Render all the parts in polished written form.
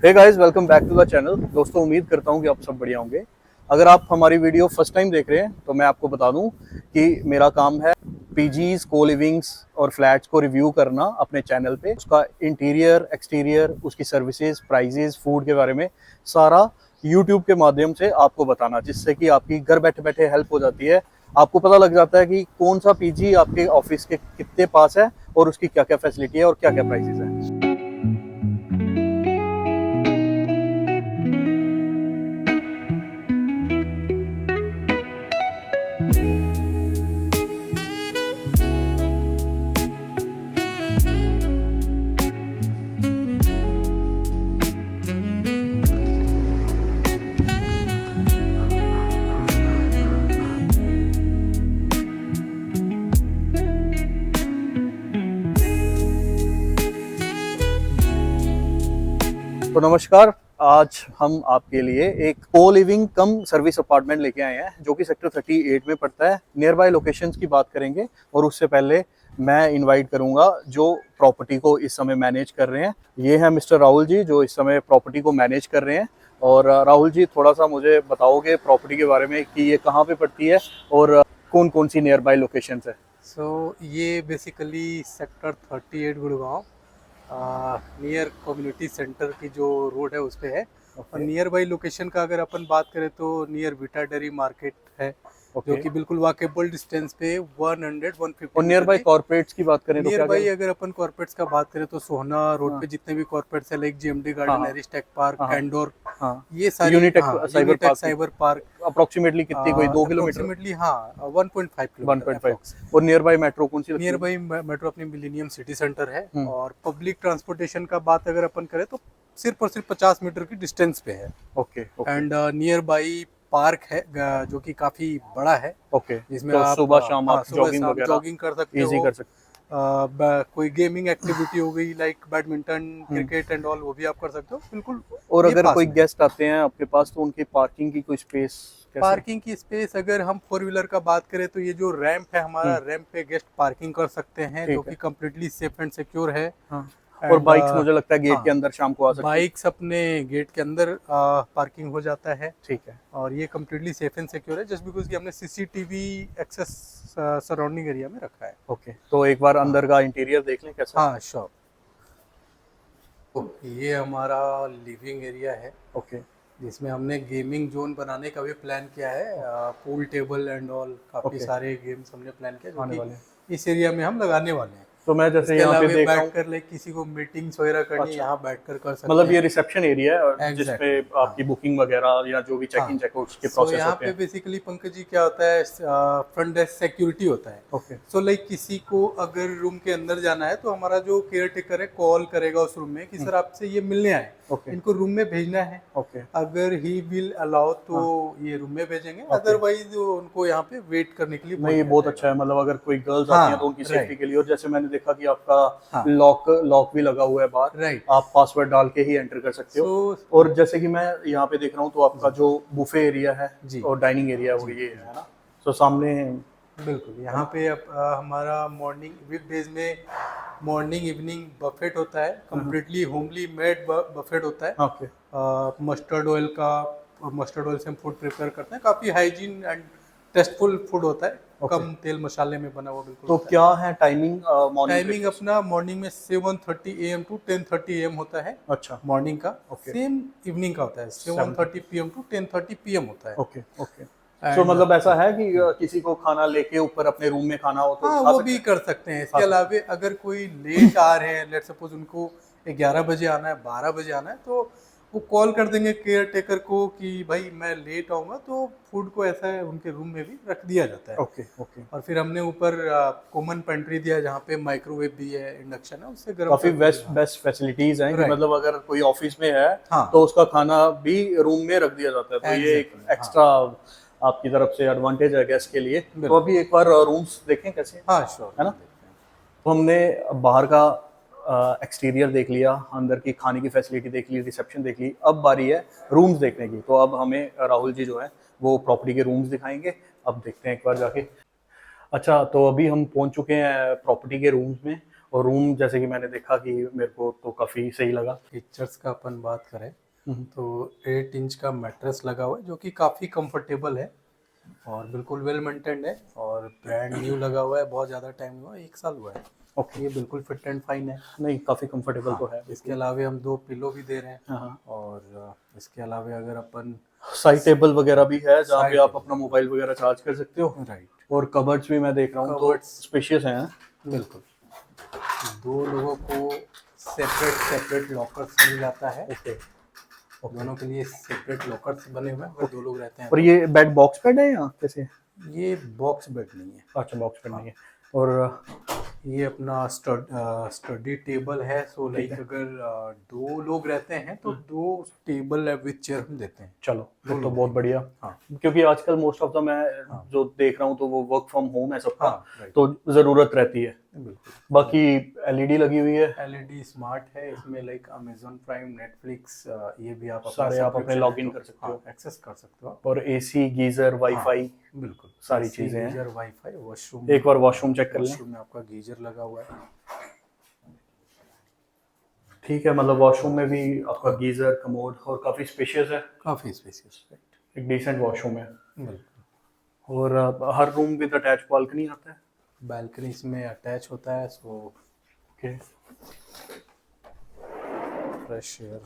Hey guys, welcome back to the channel. दोस्तों, उम्मीद करता हूँ कि आप सब बढ़िया होंगे। अगर आप हमारी वीडियो फर्स्ट टाइम देख रहे हैं तो मैं आपको बता दूं कि मेरा काम है पीजीज, को लिविंग्स और फ्लैट्स को रिव्यू करना अपने चैनल पे। उसका इंटीरियर, एक्सटीरियर, उसकी सर्विसेज, प्राइजेस, फूड के बारे में सारा यूट्यूब के माध्यम से आपको बताना, जिससे कि आपकी घर बैठे बैठे हेल्प हो जाती है। आपको पता लग जाता है कि कौन सा पीजी आपके ऑफिस के कितने पास है और उसकी क्या क्या फैसिलिटी है और क्या क्या प्राइजेस है। तो नमस्कार, आज हम आपके लिए एक को लिविंग कम सर्विस अपार्टमेंट लेके आए हैं जो कि सेक्टर 38 में पड़ता है। नियर बाय लोकेशंस की बात करेंगे और उससे पहले मैं इनवाइट करूंगा जो प्रॉपर्टी को इस समय मैनेज कर रहे हैं। ये हैं मिस्टर राहुल जी जो इस समय प्रॉपर्टी को मैनेज कर रहे हैं। और राहुल जी, थोड़ा सा मुझे बताओगे प्रॉपर्टी के बारे में कि ये कहाँ पे पड़ती है और कौन कौन सी नियर बाय लोकेशंस है। ये basically sector 38 Gurgaon near community centre की जो रोड है उस पे है। और नियर बाई लोकेशन का अगर अपन बात करें तो नियर विटा डेयरी मार्केट है, जो कि बिल्कुल वाकेबल डिस्टेंस पे 100-150 और नियर बाय कॉर्पोरेट्स की बात करें तो नियर बाई अगर अपन कॉर्पोरेट्स का बात करें तो सोहना रोड पे जितने भी कॉर्पोरेट्स है, लाइक जीएमडी गार्डन, एरिस्टेक पार्क, कैंडोर, ये सारी यूनिटेक साइबर पार्क अप्रोक्सीमेटली कितनी, कोई 2 किलोमीटर? Approximately 1.5 kilometre 1.5। और नियर बाय मेट्रो कौन सी? नियर बाई मेट्रो अपनी मिलेनियम सिटी सेंटर है। और पब्लिक ट्रांसपोर्टेशन का बात अगर अपन करें तो सिर्फ और सिर्फ 50 मीटर की डिस्टेंस पे है। Okay. And near by park है जो कि काफी बड़ा है। ओके, जिसमें तो आप सुबह शाम आप जॉगिंग वगैरह जॉगिंग कर सकते इजी हो। कर सकते कोई गेमिंग एक्टिविटी हो गई like badminton, cricket and all, वो भी आप कर सकते हो बिल्कुल। और अगर कोई गेस्ट आते हैं आपके पास तो उनकी पार्किंग की कोई स्पेस कैसे? पार्किंग की स्पेस अगर हम 4 व्हीलर का बात करें तो ये जो रैंप है हमारा, रैंप पे गेस्ट पार्किंग कर सकते हैं, जो कि कम्प्लीटली सेफ एंड सिक्योर है। हाँ। और बाइक्स मुझे लगता है गेट के अंदर शाम को आ सकती है। बाइक्स अपने गेट के अंदर पार्किंग हो जाता है। ठीक है। और ये कम्प्लीटली सेफ एंड सिक्योर है, जस्ट बिकॉज कि हमने सीसीटीवी एक्सेस सराउंडिंग एरिया में रखा है। ओके, तो एक बार अंदर का इंटीरियर देख लें कैसा? हाँ श्योर। ये हमारा लिविंग एरिया है। ओके। जिसमें हमने गेमिंग जोन बनाने का भी प्लान किया है। पूल टेबल एंड ऑल, काफी सारे गेम्स हमने प्लान किया जो कि इस एरिया में हम लगाने वाले हैं। तो मैं जैसे यहाँ पे देख रहा हूँ, बैठकर लाइक किसी को मीटिंग्स वगैरह करनी है, यहाँ बैठकर कर सकते हैं। मतलब ये रिसेप्शन एरिया है जिसपे आपकी बुकिंग वगैरह या जो भी चेक इन चेकआउट के प्रोसेस यहाँ होते पे हैं। बेसिकली पंकज जी क्या होता है, फ्रंट डेस्क सिक्योरिटी होता है। ओके। सो लाइक किसी को अगर रूम के अंदर जाना है तो हमारा जो केयर टेकर है कॉल करेगा उस रूम में कि सर आपसे ये मिलने आए, इनको रूम में भेजना है। अगर ही विल अलाउ तो ये रूम में भेजेंगे, अदरवाइज उनको यहाँ पे वेट करने के लिए। नहीं, ये बहुत अच्छा है। मतलब अगर कोई गर्ल्स आती हैं तो उनकी सेफ्टी के लिए। और जैसे मैंने देखा कि आपका लॉक भी लगा हुआ है बाहर, राइट, आप पासवर्ड डाल के ही एंटर कर सकते हो। और जैसे कि मैं यहाँ पे देख रहा हूँ तो आपका जो बुफे एरिया है और डाइनिंग एरिया वो ये है ना, तो सामने बिल्कुल यहाँ पे हमारा मॉर्निंग वीकडेज में मॉर्निंग इवनिंग बफेट होता है, कम्प्लीटली होमली मेड बफेट होता है। ओके। मस्टर्ड ऑयल से हम फूड प्रिपेयर करते हैं, काफ़ी हाइजीन एंड टेस्टफुल फूड होता है। कम तेल मसाले में बना हुआ बिल्कुल। तो क्या है टाइमिंग? टाइमिंग अपना मॉर्निंग में 7:30 AM टू 10:30 AM होता है। अच्छा, मॉर्निंग का। सेम इवनिंग का होता है, 7:30 PM टू 10:30 PM होता है। Okay okay. तो मतलब ऐसा है कि किसी को खाना लेके ऊपर अपने रूम में खाना हो तो हाँ, वो भी कर सकते हैं। इसके अलावा अगर कोई लेट आ रहे हैं, लेट सपोज उनको 11 बजे आना है, 12 बजे आना है, तो वो कॉल कर देंगे केयर टेकर को कि भाई मैं लेट आऊँगा, तो फूड को ऐसा है उनके रूम में भी रख दिया जाता है। Okay okay. और फिर हमने ऊपर कॉमन पेंट्री दिया है जहाँ पे माइक्रोवेव भी है, इंडक्शन है, उससे गर्म काफी बेस्ट फैसिलिटीज हैं कि मतलब अगर कोई ऑफिस में है हाँ, तो उसका खाना भी रूम में रख दिया जाता है। तो ये एक एक्स्ट्रा आपकी तरफ से एडवांटेज है गेस्ट के लिए। तो अभी एक बार रूम्स देखें कैसे। हाँ श्योर, है ना। तो हमने बाहर का एक्सटीरियर देख लिया, अंदर की खाने की फैसिलिटी देख ली, रिसेप्शन देख ली। अब बारी है रूम्स देखने की। तो अब हमें राहुल जी जो है वो प्रॉपर्टी के रूम्स दिखाएंगे। अब देखते हैं एक बार जाके। अच्छा, तो अभी हम पहुंच चुके हैं प्रॉपर्टी के रूम्स में और रूम जैसे कि मैंने देखा कि मेरे को तो काफ़ी सही लगा। फीचर्स का अपन बात करें तो 8 इंच का मैट्रेस लगा हुआ है जो कि काफ़ी कंफर्टेबल है और बिल्कुल वेल मेंटेन्ड है और ब्रांड न्यू लगा हुआ है, बहुत ज़्यादा टाइम हुआ है, 1 साल हुआ है। ओके, ये बिल्कुल फिट एंड फाइन है। नहीं काफ़ी कंफर्टेबल हाँ, तो है। इसके अलावा हम 2 पिलो भी दे रहे हैं हाँ हाँ, और इसके अलावा अगर अपन साइड टेबल वगैरह भी है जहाँ पे साइड आप टेबल, अपना मोबाइल वगैरह चार्ज कर सकते हो। राइट, और कबर्ड्स भी मैं देख रहा हूँ तो कबर्ड्स स्पेशियस हैं। बिल्कुल। 2 लोगों को सेपरेट सेपरेट लॉकर्स मिल जाता है। ओके, दोनों के लिए सेपरेट लॉकर्स बने हुए हैं, अगर 2 लोग रहते हैं और तो। ये बेड बॉक्स बेड है या कैसे? ये बॉक्स बेड नहीं है। अच्छा, बॉक्स बेड नहीं है। और ये अपना स्टडी टेबल है। सो लाइक अगर 2 लोग रहते हैं तो 2 टेबल विद चेयर हम देते हैं। चलो फिर तो लोग बहुत हैं। बढ़िया। हाँ क्योंकि आजकल मोस्ट ऑफ द मैं हाँ जो देख रहा हूँ तो वो वर्क फ्रॉम होम है सबका, हाँ, राइट, तो ज़रूरत रहती है। बिल्कुल। बाकी एलईडी लगी हुई है, एलईडी स्मार्ट है, इसमें लाइक अमेजोन प्राइम, नेटफ्लिक्स, ये भी आप सारे आप अपने लॉगिन कर सकते हो। एक्सेस कर सकते हो। और एसी, गीजर, वाईफाई, बिल्कुल, सारी AC, चीजें हैं। गीजर, वाईफाई, वॉशरूम, एक बार वॉशरूम चेक कर लें। वॉशरूम में आपका गीजर लगा हुआ है। ठीक है, मतलब वॉशरूम में भी आपका गीजर, कमोड और काफ़ी स्पेशियस है। काफ़ी स्पेसियस, राइट, एक डिसेंट वॉशरूम है। बिल्कुल। और हर रूम विद अटैच बालकनी आता है। बालकनी इसमें अटैच होता है, सो ओके, फ्रेश एयर।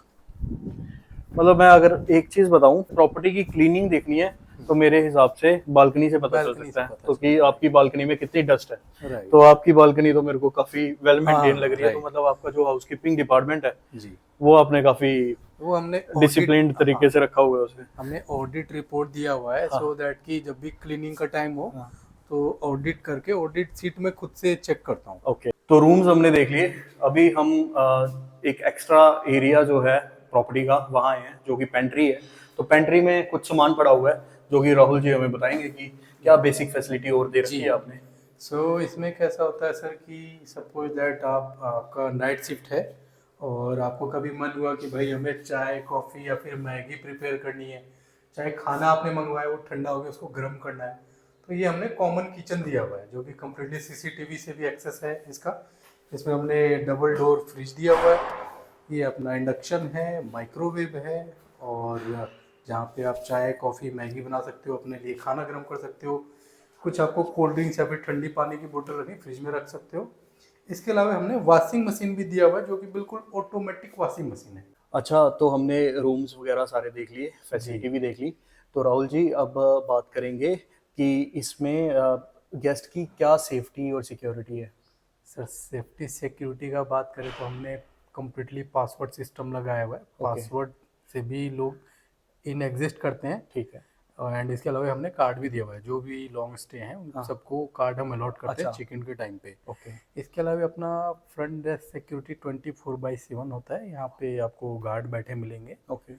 मतलब मैं अगर एक चीज़ बताऊं, प्रॉपर्टी की क्लीनिंग देखनी है तो मेरे हिसाब से बालकनी से पता चल बालकनी सकता से है पता तो कि आपकी बालकनी में कितनी डस्ट है। राइट, तो आपकी बालकनी तो मेरे को काफ़ी वेल मेंटेन हाँ, लग रही है। तो राइट, मतलब आपका जो हाउसकीपिंग डिपार्टमेंट है जी, वो आपने काफ़ी वो हमने डिसिप्लिन्ड तरीके से रखा हुआ है उसे। हमने ऑडिट रिपोर्ट दिया हुआ है, हाँ सो दैट कि जब भी क्लीनिंग का टाइम हो हाँ, तो ऑडिट करके ऑडिट सीट में खुद से चेक करता हूँ। ओके। तो रूम्स हमने देख लिए। अभी हम एक एक्स्ट्रा एरिया जो है प्रॉपर्टी का वहाँ आए हैं, जो कि पेंट्री है। तो पेंट्री में कुछ सामान पड़ा हुआ है जो कि राहुल जी हमें बताएंगे कि क्या बेसिक फैसिलिटी और दे रखी जी, है आपने। सो इसमें कैसा होता है सर कि सपोज दैट आपका नाइट शिफ्ट है और आपको कभी मन हुआ कि भाई हमें चाय कॉफ़ी या फिर मैगी प्रिपेयर करनी है, चाहे खाना आपने मंगवाया वो ठंडा हो गया उसको गर्म करना है, तो ये हमने कॉमन किचन दिया हुआ है जो कि कम्प्लीटली सीसीटीवी से भी एक्सेस है इसका। इसमें हमने डबल डोर फ्रिज दिया हुआ है, ये अपना इंडक्शन है, माइक्रोवेव है और जहाँ पे आप चाय कॉफ़ी मैगी बना सकते हो, अपने लिए खाना गर्म कर सकते हो, कुछ आपको कोल्ड ड्रिंक्स या फिर ठंडी पानी की बोतल रखनी फ्रिज में रख सकते हो। इसके अलावा हमने वॉशिंग मशीन भी दिया हुआ है जो कि बिल्कुल ऑटोमेटिक वॉशिंग मशीन है। अच्छा, तो हमने रूम्स वगैरह सारे देख लिए, जी फैसिलिटी भी देख ली। तो राहुल जी अब बात करेंगे कि इसमें गेस्ट की क्या सेफ्टी और सिक्योरिटी है। सर, सेफ्टी सिक्योरिटी का बात करें तो हमने कम्प्लीटली पासवर्ड सिस्टम लगाया हुआ है। ओके, पासवर्ड से भी लोग इन एग्जिस्ट करते हैं ठीक है। एंड इसके अलावा हमने कार्ड भी दिया हुआ है, जो भी लॉन्ग स्टे हैं उन हाँ, सबको कार्ड हम अलॉट करते हैं अच्छा, चेक इन के टाइम पे। ओके इसके अलावा अपना फ्रंट डेस्क सिक्योरिटी 24/7 होता है, यहाँ पे आपको गार्ड बैठे मिलेंगे। ओके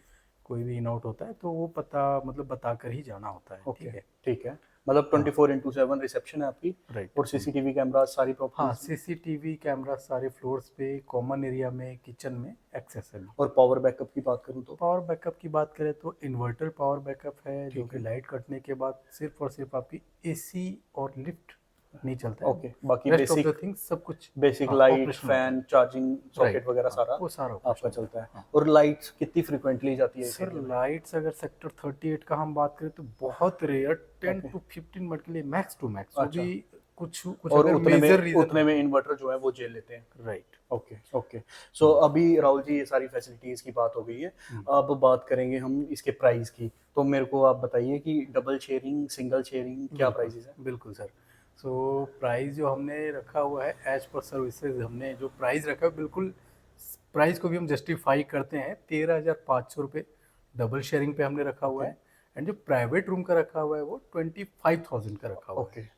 कोई भी इन आउट होता है तो वो पता मतलब बता कर ही जाना होता है, ओके, ठीक है। ठीक है। मतलब हाँ, 24/7 रिसेप्शन है आपकी। राइट। और सीसीटीवी कैमरा सारी हाँ, प्रॉपर्टीज में। सीसीटीवी कैमरा सारे फ्लोर्स पे, कॉमन एरिया में, किचन में एक्सेसिबल। और पावर बैकअप की बात करूँ तो? पावर बैकअप की बात करें तो इन्वर्टर पावर बैकअप है जो ठीक कि है, लाइट कटने के बाद सिर्फ और सिर्फ आपकी एसी और लिफ्ट नहीं चलता है, ओके। बाकी rest of the basic things सब कुछ बेसिक लाइट, ऑपरेशनल होता फैन, है। चार्जिंग सॉकेट राइट, वगैरह हाँ, सारा वो सारा आपका ऑपरेशनल चलता होता है। है। हाँ और लाइट्स कितनी फ्रिक्वेंटली जाती है इस सर, एरिया में? लाइट्स अगर सेक्टर 38 का हम बात करें तो बहुत रेयर, 10 ओके, to 15 मिनट के लिए मैक्स टू मैक्स, वो अच्छा। भी कुछ कुछ और अगर मेजर रीजन उतने में इन्वर्टर जो है वो झेल लेते हैं। राइट। Okay okay. सो अभी राहुल जी ये सारी फैसिलिटीज़ की बात हो गई है। अब बात करेंगे हम इसके प्राइस की। तो मेरे को आप बताइए कि डबल शेयरिंग, सिंगल शेयरिंग क्या बिल्कुल प्राइसेस है? बिल्कुल सर। सो प्राइस जो हमने रखा हुआ है एज पर सर्विसेज, हमने जो प्राइस रखा है बिल्कुल प्राइस को भी हम जस्टिफाई करते हैं। 13,500 रुपये डबल शेयरिंग पे हमने रखा हुआ ओके है एंड जो प्राइवेट रूम का रखा हुआ है वो 25,000 का रखा हुआ ओके, है।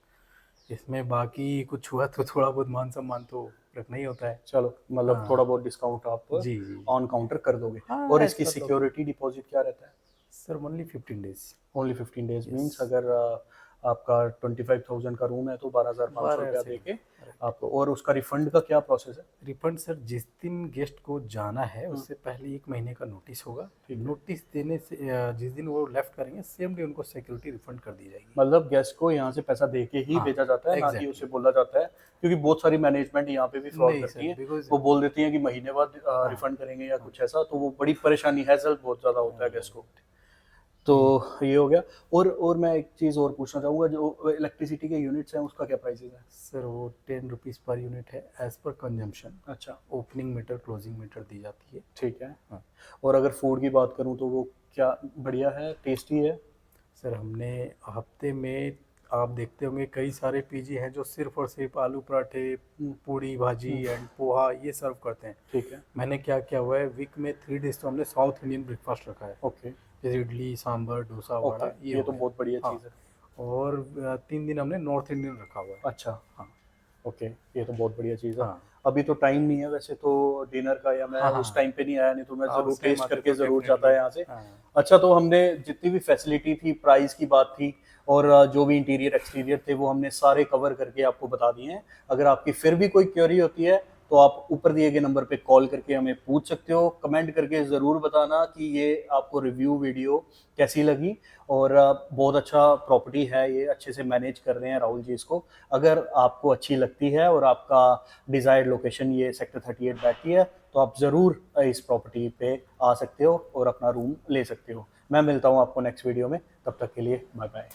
इसमें बाकी कुछ हुआ तो थोड़ा बहुत मान सम्मान तो रखना ही होता है। चलो मतलब हाँ, थोड़ा बहुत डिस्काउंट आप जी जी जी, ऑन काउंटर कर दोगे। हाँ, और एज इसकी पर द सिक्योरिटी डिपॉजिट क्या रहता है? Sir only 15 days. Only 15 days yes, means अगर आपका 25,000 का रूम है तो 12,500 रुपया 12,000 दे के Right. आपको। और उसका रिफंड का क्या प्रोसेस है? रिफंड सर जिस दिन गेस्ट को जाना है उससे पहले 1 महीने का नोटिस होगा। ठीक है। नोटिस देने से जिस दिन वो लेफ्ट करेंगे सेम डे उनको सिक्योरिटी रिफंड कर दी जाएगी। मतलब गेस्ट को यहाँ से पैसा दे के ही हाँ, भेजा जाता है, ना कि exactly. उसे बोला जाता है, क्योंकि बहुत सारी मैनेजमेंट यहाँ पे भी फ्रॉड नहीं करती सर है। बिकॉज वो बोल देती हैं कि महीने बाद रिफंड करेंगे या कुछ ऐसा, तो वो बड़ी परेशानी, हैसल बहुत ज़्यादा होता है गेस्ट को। तो ये हो गया। और मैं एक चीज़ और पूछना चाहूँगा, जो इलेक्ट्रिसिटी के यूनिट्स हैं उसका क्या प्राइसेस है? सर वो 10 रुपीज़ पर यूनिट है एज पर कंजम्पशन। अच्छा, ओपनिंग मीटर क्लोजिंग मीटर दी जाती है। ठीक है। हाँ। और अगर फूड की बात करूँ तो वो क्या बढ़िया है, टेस्टी है? सर हमने हफ्ते में आप देखते होंगे कई सारे पीजी हैं जो सिर्फ और सिर्फ आलू पराठे, पूड़ी भाजी एंड पोहा ये सर्व करते हैं। ठीक है। मैंने क्या किया हुआ है, वीक में 3 डेज तो हमने साउथ इंडियन ब्रेकफास्ट रखा है, ओके जैसे इडली सांभर डोसा ओके, वड़ा ये हो तो गया। बहुत बढ़िया हाँ, चीज़ है। और 3 दिन हमने नॉर्थ इंडियन रखा हुआ है। अच्छा, हाँ, ओके, ये तो बहुत बढ़िया चीज़ है। हाँ अभी तो टाइम नहीं है वैसे तो डिनर का, या मैं हाँ उस हाँ टाइम पे नहीं आया, नहीं तो मैं हाँ, ज़रूर उस टाइम टेस्ट आते करके तो ज़रूर जाता डेफिनेटली। है यहाँ से। हाँ अच्छा, तो हमने जितनी भी फैसिलिटी थी, प्राइस की बात थी, और जो भी इंटीरियर एक्सटीरियर थे वो हमने सारे कवर करके आपको बता दिए हैं। अगर आपकी फिर भी कोई क्वेरी होती है तो आप ऊपर दिए गए नंबर पे कॉल करके हमें पूछ सकते हो। कमेंट करके ज़रूर बताना कि ये आपको रिव्यू वीडियो कैसी लगी। और बहुत अच्छा प्रॉपर्टी है ये, अच्छे से मैनेज कर रहे हैं राहुल जी इसको। अगर आपको अच्छी लगती है और आपका डिज़ायर्ड लोकेशन ये सेक्टर 38 बैठती है, तो आप ज़रूर इस प्रॉपर्टी पे आ सकते हो और अपना रूम ले सकते हो। मैं मिलता हूँ आपको नेक्स्ट वीडियो में, तब तक के लिए बाय बाय।